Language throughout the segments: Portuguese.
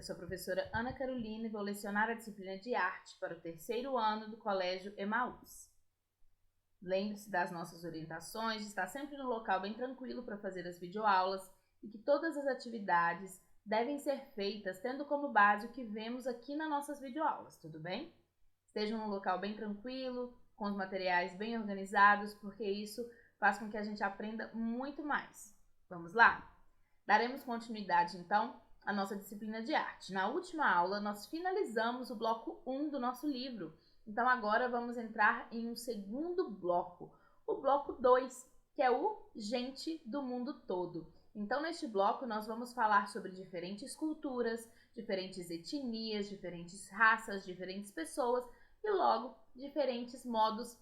sou a professora Ana Carolina e vou lecionar a disciplina de arte para o terceiro ano do Colégio Emaús. Lembre-se das nossas orientações, de estar sempre no local bem tranquilo para fazer as videoaulas e que todas as atividades devem ser feitas tendo como base o que vemos aqui nas nossas videoaulas, tudo bem? Estejam num local bem tranquilo, com os materiais bem organizados, porque isso faz com que a gente aprenda muito mais. Vamos lá? Daremos continuidade, então, à nossa disciplina de arte. Na última aula, nós finalizamos o bloco 1 do nosso livro. Então, agora vamos entrar em um segundo bloco, o bloco 2, que é o Gente do Mundo Todo. Então, neste bloco, nós vamos falar sobre diferentes culturas, diferentes etnias, diferentes raças, diferentes pessoas e, logo, diferentes modos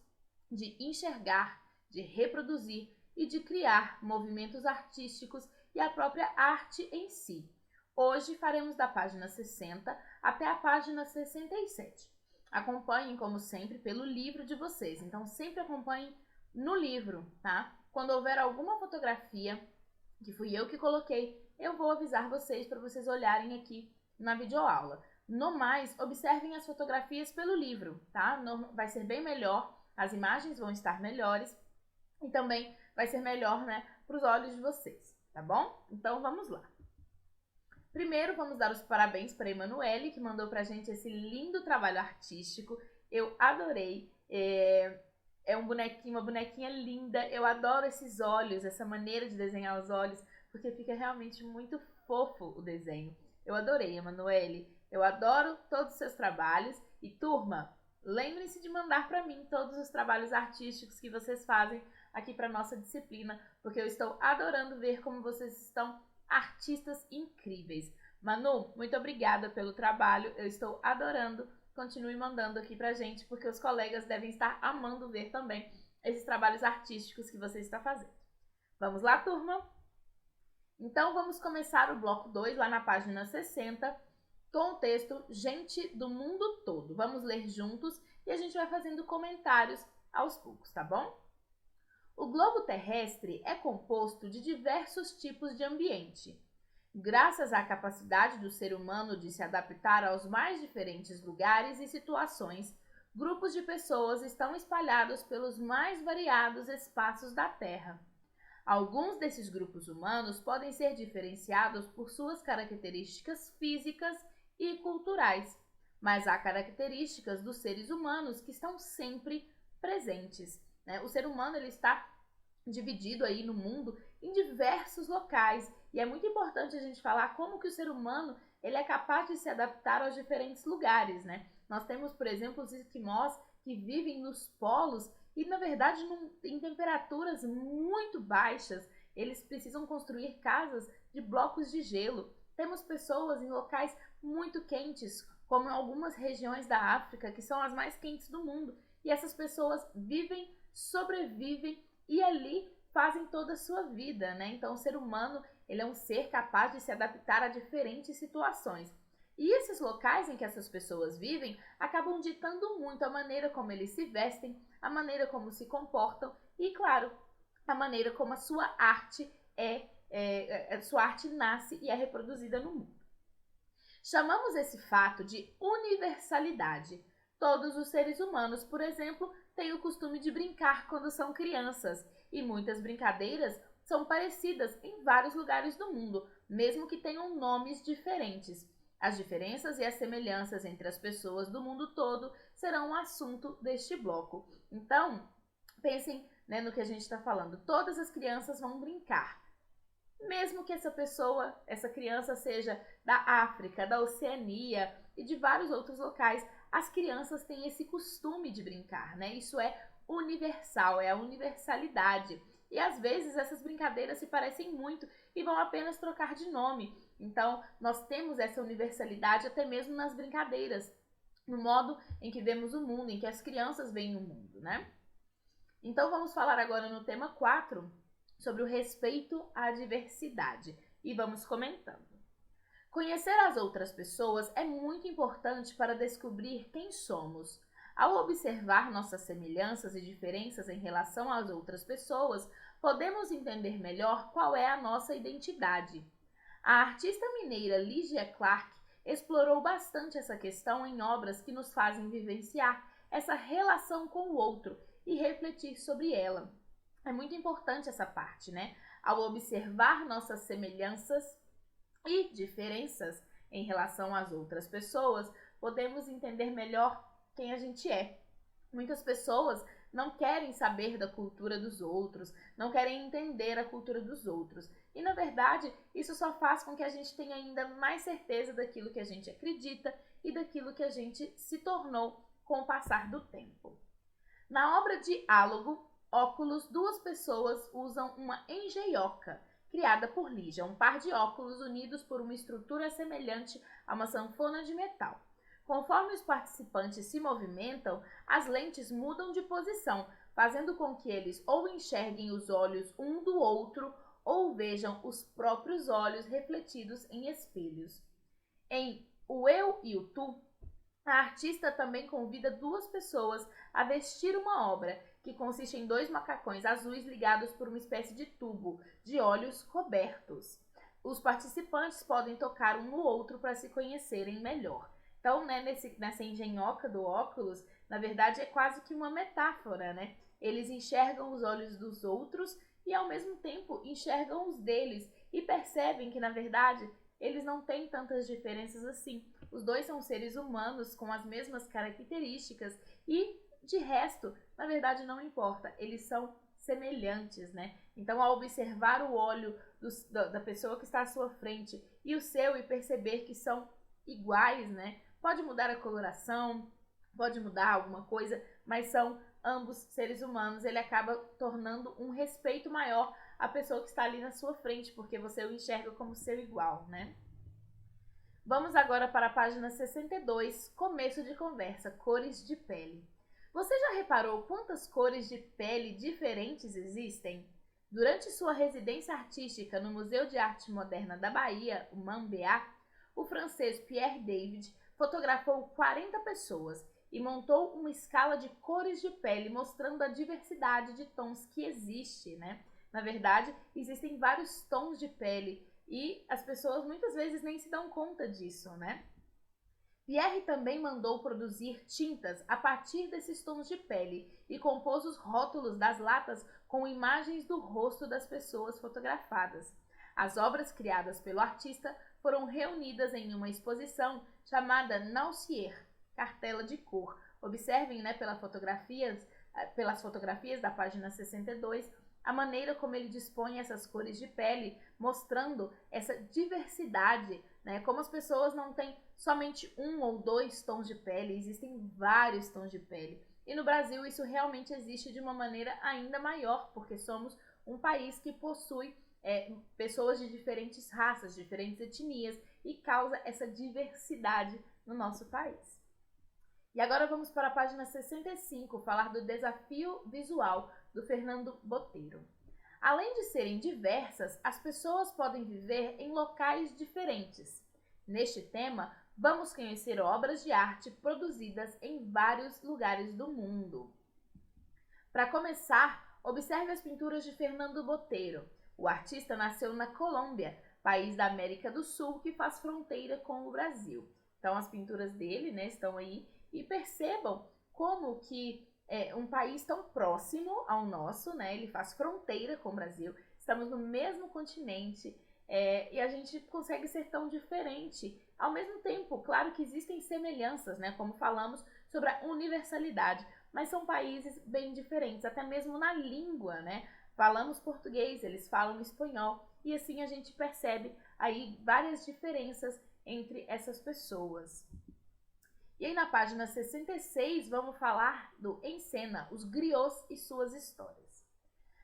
de enxergar, de reproduzir e de criar movimentos artísticos e a própria arte em si. Hoje faremos da página 60 até a página 67. Acompanhem, como sempre, pelo livro de vocês. Então, sempre acompanhem no livro, tá? Quando houver alguma fotografia, que fui eu que coloquei, eu vou avisar vocês para vocês olharem aqui na videoaula. No mais, observem as fotografias pelo livro, tá? Vai ser bem melhor, as imagens vão estar melhores e também vai ser melhor, né, para os olhos de vocês, tá bom? Então, vamos lá. Primeiro, vamos dar os parabéns para a Emanuele, que mandou para a gente esse lindo trabalho artístico. Eu adorei. É um bonequinho, uma bonequinha linda. Eu adoro esses olhos, essa maneira de desenhar os olhos, porque fica realmente muito fofo o desenho. Eu adorei, Emanuele. Eu adoro todos os seus trabalhos. E, turma, lembrem-se de mandar para mim todos os trabalhos artísticos que vocês fazem aqui para nossa disciplina, porque eu estou adorando ver como vocês estão artistas incríveis. Manu, muito obrigada pelo trabalho, eu estou adorando. Continue mandando aqui pra gente, porque os colegas devem estar amando ver também esses trabalhos artísticos que você está fazendo. Vamos lá, turma? Então, vamos começar o bloco 2, lá na página 60, com o texto Gente do Mundo Todo. Vamos ler juntos e a gente vai fazendo comentários aos poucos, tá bom? O globo terrestre é composto de diversos tipos de ambiente. Graças à capacidade do ser humano de se adaptar aos mais diferentes lugares e situações, grupos de pessoas estão espalhados pelos mais variados espaços da Terra. Alguns desses grupos humanos podem ser diferenciados por suas características físicas e culturais, mas há características dos seres humanos que estão sempre presentes. O ser humano ele está dividido aí no mundo em diversos locais e é muito importante a gente falar como que o ser humano ele é capaz de se adaptar aos diferentes lugares, né? Nós temos, por exemplo, os esquimós que vivem nos polos e, na verdade, em temperaturas muito baixas. Eles precisam construir casas de blocos de gelo. Temos pessoas em locais muito quentes, como em algumas regiões da África, que são as mais quentes do mundo. E essas pessoas vivem, sobrevivem e ali fazem toda a sua vida, né? Então, o ser humano ele é um ser capaz de se adaptar a diferentes situações. E esses locais em que essas pessoas vivem acabam ditando muito a maneira como eles se vestem, a maneira como se comportam e, claro, a maneira como a sua arte sua arte nasce e é reproduzida no mundo. Chamamos esse fato de universalidade. Todos os seres humanos, por exemplo, têm o costume de brincar quando são crianças, e muitas brincadeiras são parecidas em vários lugares do mundo, mesmo que tenham nomes diferentes. As diferenças e as semelhanças entre as pessoas do mundo todo serão o assunto deste bloco. Então, pensem, né, no que a gente está falando. Todas as crianças vão brincar. Mesmo que essa criança seja da África, da Oceania e de vários outros locais, as crianças têm esse costume de brincar, né? Isso é universal, é a universalidade. E às vezes essas brincadeiras se parecem muito e vão apenas trocar de nome. Então, nós temos essa universalidade até mesmo nas brincadeiras, no modo em que vemos o mundo, em que as crianças veem o mundo, né? Então, vamos falar agora no tema 4 sobre o respeito à diversidade. E vamos comentando. Conhecer as outras pessoas é muito importante para descobrir quem somos. Ao observar nossas semelhanças e diferenças em relação às outras pessoas, podemos entender melhor qual é a nossa identidade. A artista mineira Lígia Clark explorou bastante essa questão em obras que nos fazem vivenciar essa relação com o outro e refletir sobre ela. É muito importante essa parte, né? Ao observar nossas semelhanças e diferenças em relação às outras pessoas, podemos entender melhor quem a gente é. Muitas pessoas não querem saber da cultura dos outros, não querem entender a cultura dos outros. E, na verdade, isso só faz com que a gente tenha ainda mais certeza daquilo que a gente acredita e daquilo que a gente se tornou com o passar do tempo. Na obra Diálogo, Óculos, duas pessoas usam uma engenhoca, criada por Lígia, um par de óculos unidos por uma estrutura semelhante a uma sanfona de metal. Conforme os participantes se movimentam, as lentes mudam de posição, fazendo com que eles ou enxerguem os olhos um do outro ou vejam os próprios olhos refletidos em espelhos. Em O Eu e o Tu, a artista também convida duas pessoas a vestir uma obra, que consiste em dois macacões azuis ligados por uma espécie de tubo, de olhos cobertos. Os participantes podem tocar um no outro para se conhecerem melhor. Então, né, nessa engenhoca do óculos, na verdade é quase que uma metáfora, né? Eles enxergam os olhos dos outros e ao mesmo tempo enxergam os deles e percebem que, na verdade, eles não têm tantas diferenças assim. Os dois são seres humanos com as mesmas características e, de resto, na verdade não importa, eles são semelhantes, né? Então, ao observar o olho da pessoa que está à sua frente e o seu e perceber que são iguais, né? Pode mudar a coloração, pode mudar alguma coisa, mas são ambos seres humanos. Ele acaba tornando um respeito maior à pessoa que está ali na sua frente, porque você o enxerga como seu igual, né? Vamos agora para a página 62, começo de conversa, cores de pele. Você já reparou quantas cores de pele diferentes existem? Durante sua residência artística no Museu de Arte Moderna da Bahia, o MAMBA, o francês Pierre David fotografou 40 pessoas e montou uma escala de cores de pele mostrando a diversidade de tons que existe, né? Na verdade, existem vários tons de pele e as pessoas muitas vezes nem se dão conta disso, né? Pierre também mandou produzir tintas a partir desses tons de pele e compôs os rótulos das latas com imagens do rosto das pessoas fotografadas. As obras criadas pelo artista foram reunidas em uma exposição chamada Nausier, cartela de cor. Observem, né, pelas fotografias da página 62, a maneira como ele dispõe essas cores de pele, mostrando essa diversidade, né? Como as pessoas não têm somente um ou dois tons de pele, existem vários tons de pele. E no Brasil isso realmente existe de uma maneira ainda maior, porque somos um país que possui pessoas de diferentes raças, diferentes etnias, e causa essa diversidade no nosso país. E agora vamos para a página 65, falar do desafio visual do Fernando Boteiro. Além de serem diversas, as pessoas podem viver em locais diferentes. Neste tema, vamos conhecer obras de arte produzidas em vários lugares do mundo. Para começar, observe as pinturas de Fernando Boteiro. O artista nasceu na Colômbia, país da América do Sul que faz fronteira com o Brasil. Então as pinturas dele, né, estão aí e percebam como que um país tão próximo ao nosso, né, ele faz fronteira com o Brasil, estamos no mesmo continente e a gente consegue ser tão diferente. Ao mesmo tempo, claro que existem semelhanças, né, como falamos sobre a universalidade, mas são países bem diferentes, até mesmo na língua, né? Falamos português, eles falam espanhol, e assim a gente percebe aí várias diferenças entre essas pessoas. E aí na página 66 vamos falar do Em Cena, os griots e suas histórias.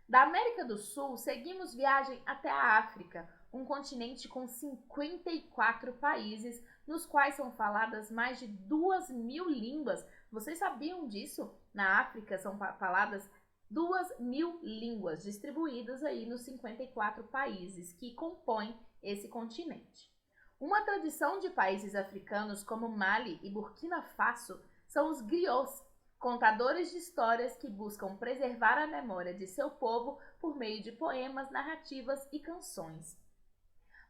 Da América do Sul, seguimos viagem até a África, um continente com 54 países, nos quais são faladas mais de 2.000 línguas. Vocês sabiam disso? Na África são faladas 2.000 línguas distribuídas aí nos 54 países que compõem esse continente. Uma tradição de países africanos como Mali e Burkina Faso são os griots, contadores de histórias que buscam preservar a memória de seu povo por meio de poemas, narrativas e canções.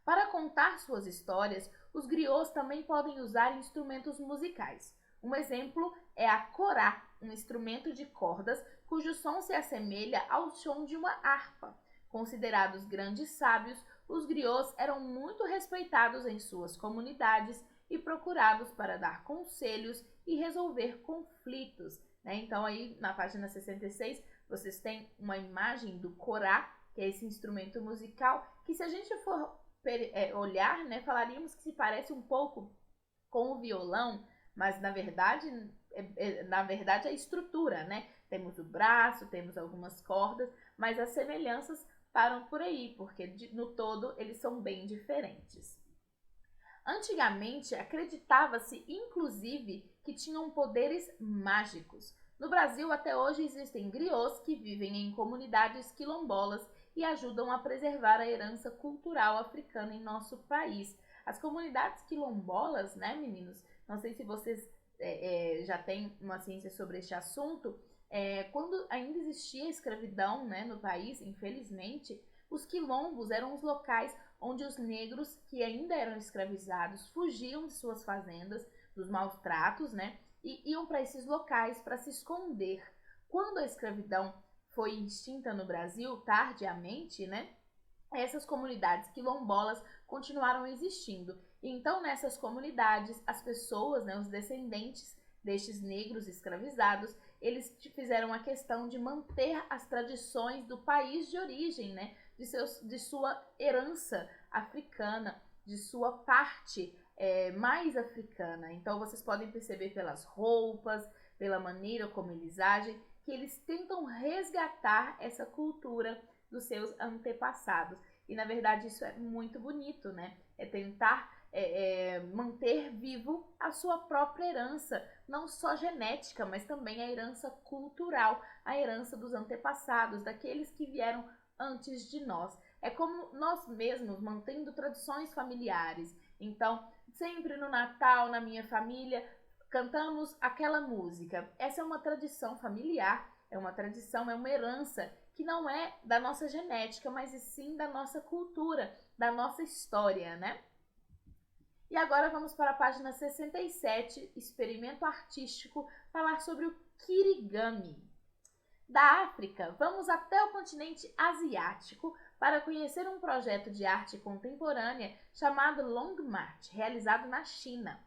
Para contar suas histórias, os griots também podem usar instrumentos musicais. Um exemplo é a corá, um instrumento de cordas cujo som se assemelha ao som de uma harpa. Considerados grandes sábios, os griots eram muito respeitados em suas comunidades e procurados para dar conselhos e resolver conflitos, né? Então aí na página 66 vocês têm uma imagem do corá, que é esse instrumento musical, que se a gente for olhar, né, falaríamos que se parece um pouco com o violão, mas na verdade a estrutura, né? Temos o braço, temos algumas cordas, mas as semelhanças param por aí, porque no todo eles são bem diferentes. Antigamente, acreditava-se, inclusive, que tinham poderes mágicos. No Brasil, até hoje, existem griots que vivem em comunidades quilombolas e ajudam a preservar a herança cultural africana em nosso país. As comunidades quilombolas, né, meninos? Não sei se vocês já têm uma ciência sobre este assunto. Quando ainda existia escravidão, né, no país, infelizmente, os quilombos eram os locais onde os negros que ainda eram escravizados fugiam de suas fazendas, dos maus tratos, né, e iam para esses locais para se esconder. Quando a escravidão foi extinta no Brasil, tardiamente, né, essas comunidades quilombolas continuaram existindo. E então, nessas comunidades, as pessoas, né, os descendentes destes negros escravizados, eles fizeram a questão de manter as tradições do país de origem, né, de sua herança africana, de sua parte mais africana. Então, vocês podem perceber pelas roupas, pela maneira como eles agem, que eles tentam resgatar essa cultura dos seus antepassados. E, na verdade, isso é muito bonito, né? É tentar manter vivo a sua própria herança, não só genética, mas também a herança cultural, a herança dos antepassados, daqueles que vieram antes de nós. É como nós mesmos, mantendo tradições familiares. Então, sempre no Natal, na minha família, cantamos aquela música. Essa é uma tradição familiar, é uma tradição, é uma herança que não é da nossa genética, mas sim da nossa cultura, da nossa história, né? E agora vamos para a página 67, experimento artístico, falar sobre o kirigami. Da África, vamos até o continente asiático para conhecer um projeto de arte contemporânea chamado Long March, realizado na China.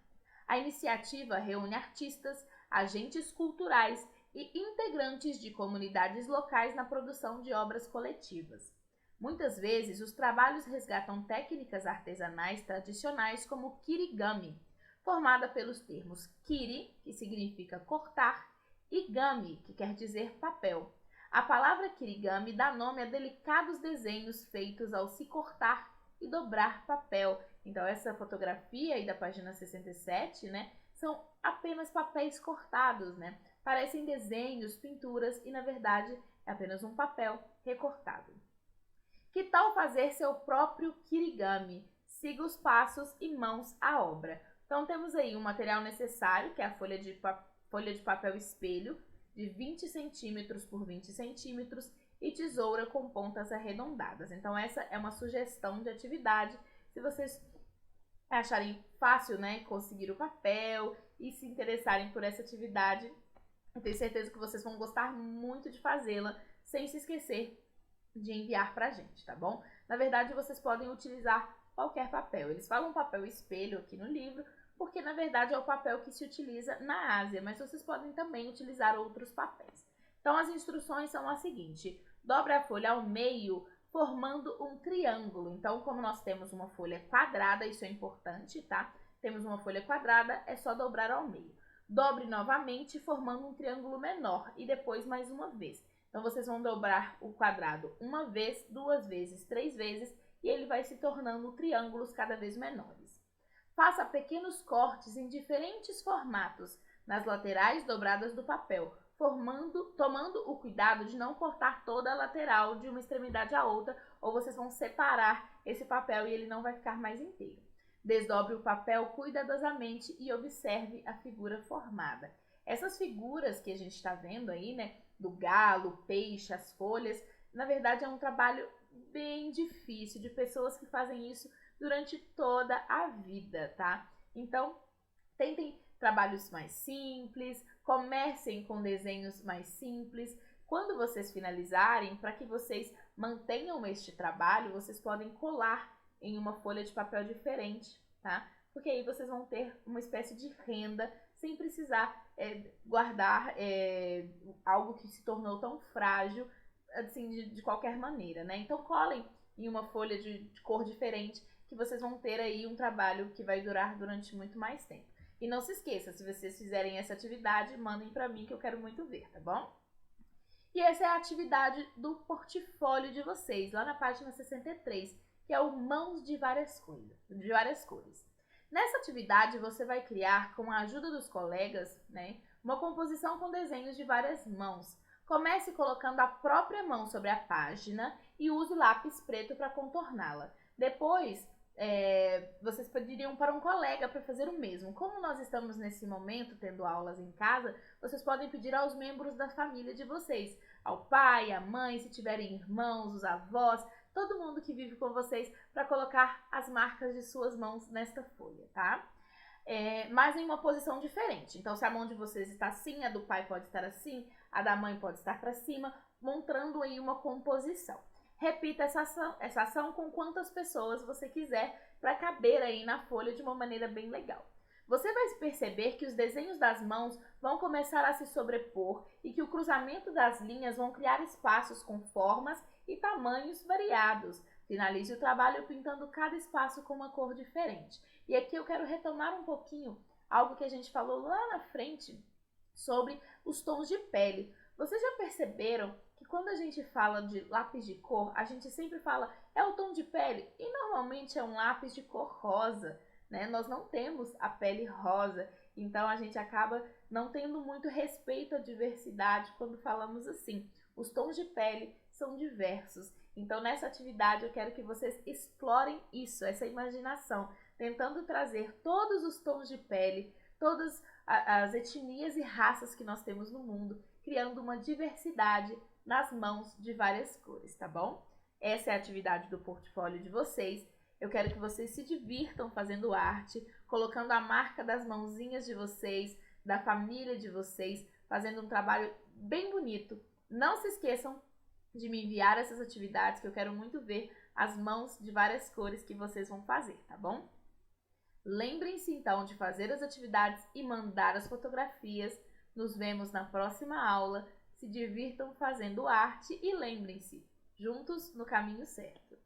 A iniciativa reúne artistas, agentes culturais e integrantes de comunidades locais na produção de obras coletivas. Muitas vezes, os trabalhos resgatam técnicas artesanais tradicionais como o kirigami, formada pelos termos kiri, que significa cortar, e gami, que quer dizer papel. A palavra kirigami dá nome a delicados desenhos feitos ao se cortar e dobrar papel. Então, essa fotografia aí da página 67, né, são apenas papéis cortados, né? Parecem desenhos, pinturas e, na verdade, é apenas um papel recortado. Que tal fazer seu próprio kirigami? Siga os passos e mãos à obra. Então, temos aí o material necessário, que é a folha de papel espelho, de 20 centímetros por 20 centímetros e tesoura com pontas arredondadas. Então, essa é uma sugestão de atividade. Se vocês acharem fácil, né, conseguir o papel e se interessarem por essa atividade, eu tenho certeza que vocês vão gostar muito de fazê-la, sem se esquecer de enviar pra gente, tá bom? Na verdade, vocês podem utilizar qualquer papel. Eles falam papel espelho aqui no livro, porque na verdade é o papel que se utiliza na Ásia, mas vocês podem também utilizar outros papéis. Então, as instruções são as seguintes: dobre a folha ao meio, formando um triângulo. Então, como nós temos uma folha quadrada, isso é importante, tá? Temos uma folha quadrada, é só dobrar ao meio. Dobre novamente, formando um triângulo menor, e depois mais uma vez. Então, vocês vão dobrar o quadrado uma vez, duas vezes, três vezes, e ele vai se tornando triângulos cada vez menores. Faça pequenos cortes em diferentes formatos nas laterais dobradas do papel, tomando o cuidado de não cortar toda a lateral de uma extremidade à outra, ou vocês vão separar esse papel e ele não vai ficar mais inteiro. Desdobre o papel cuidadosamente e observe a figura formada. Essas figuras que a gente está vendo aí, né, do galo, o peixe, as folhas, na verdade é um trabalho bem difícil, de pessoas que fazem isso durante toda a vida, tá? Então, tentem trabalhos mais simples, comecem com desenhos mais simples. Quando vocês finalizarem, para que vocês mantenham este trabalho, vocês podem colar em uma folha de papel diferente, tá? Porque aí vocês vão ter uma espécie de renda sem precisar guardar algo que se tornou tão frágil assim de qualquer maneira, né? Então colhem em uma folha de cor diferente que vocês vão ter aí um trabalho que vai durar durante muito mais tempo. E não se esqueça, se vocês fizerem essa atividade, mandem para mim que eu quero muito ver, tá bom? E essa é a atividade do portfólio de vocês, lá na página 63, que é o Mãos de várias cores. Nessa atividade, você vai criar, com a ajuda dos colegas, né, uma composição com desenhos de várias mãos. Comece colocando a própria mão sobre a página e use o lápis preto para contorná-la. Depois, vocês pediriam para um colega para fazer o mesmo. Como nós estamos nesse momento tendo aulas em casa, vocês podem pedir aos membros da família de vocês, ao pai, à mãe, se tiverem irmãos, os avós, todo mundo que vive com vocês, para colocar as marcas de suas mãos nesta folha, tá? Mas em uma posição diferente. Então, se a mão de vocês está assim, a do pai pode estar assim, a da mãe pode estar para cima, montando aí uma composição. Repita essa ação com quantas pessoas você quiser para caber aí na folha de uma maneira bem legal. Você vai perceber que os desenhos das mãos vão começar a se sobrepor e que o cruzamento das linhas vão criar espaços com formas e tamanhos variados. Finalize o trabalho pintando cada espaço com uma cor diferente. E aqui eu quero retomar um pouquinho algo que a gente falou lá na frente sobre os tons de pele. Vocês já perceberam que quando a gente fala de lápis de cor, a gente sempre fala é o tom de pele e normalmente é um lápis de cor rosa, né? Nós não temos a pele rosa, então a gente acaba não tendo muito respeito à diversidade quando falamos assim. Os tons de pele são diversos, então nessa atividade eu quero que vocês explorem isso, essa imaginação, tentando trazer todos os tons de pele, todas as etnias e raças que nós temos no mundo, criando uma diversidade nas mãos de várias cores, tá bom? Essa é a atividade do portfólio de vocês. Eu quero que vocês se divirtam fazendo arte, colocando a marca das mãozinhas de vocês, da família de vocês, fazendo um trabalho bem bonito. Não se esqueçam de me enviar essas atividades, que eu quero muito ver as mãos de várias cores que vocês vão fazer, tá bom? Lembrem-se então de fazer as atividades e mandar as fotografias. Nos vemos na próxima aula. Se divirtam fazendo arte e lembrem-se, juntos no caminho certo.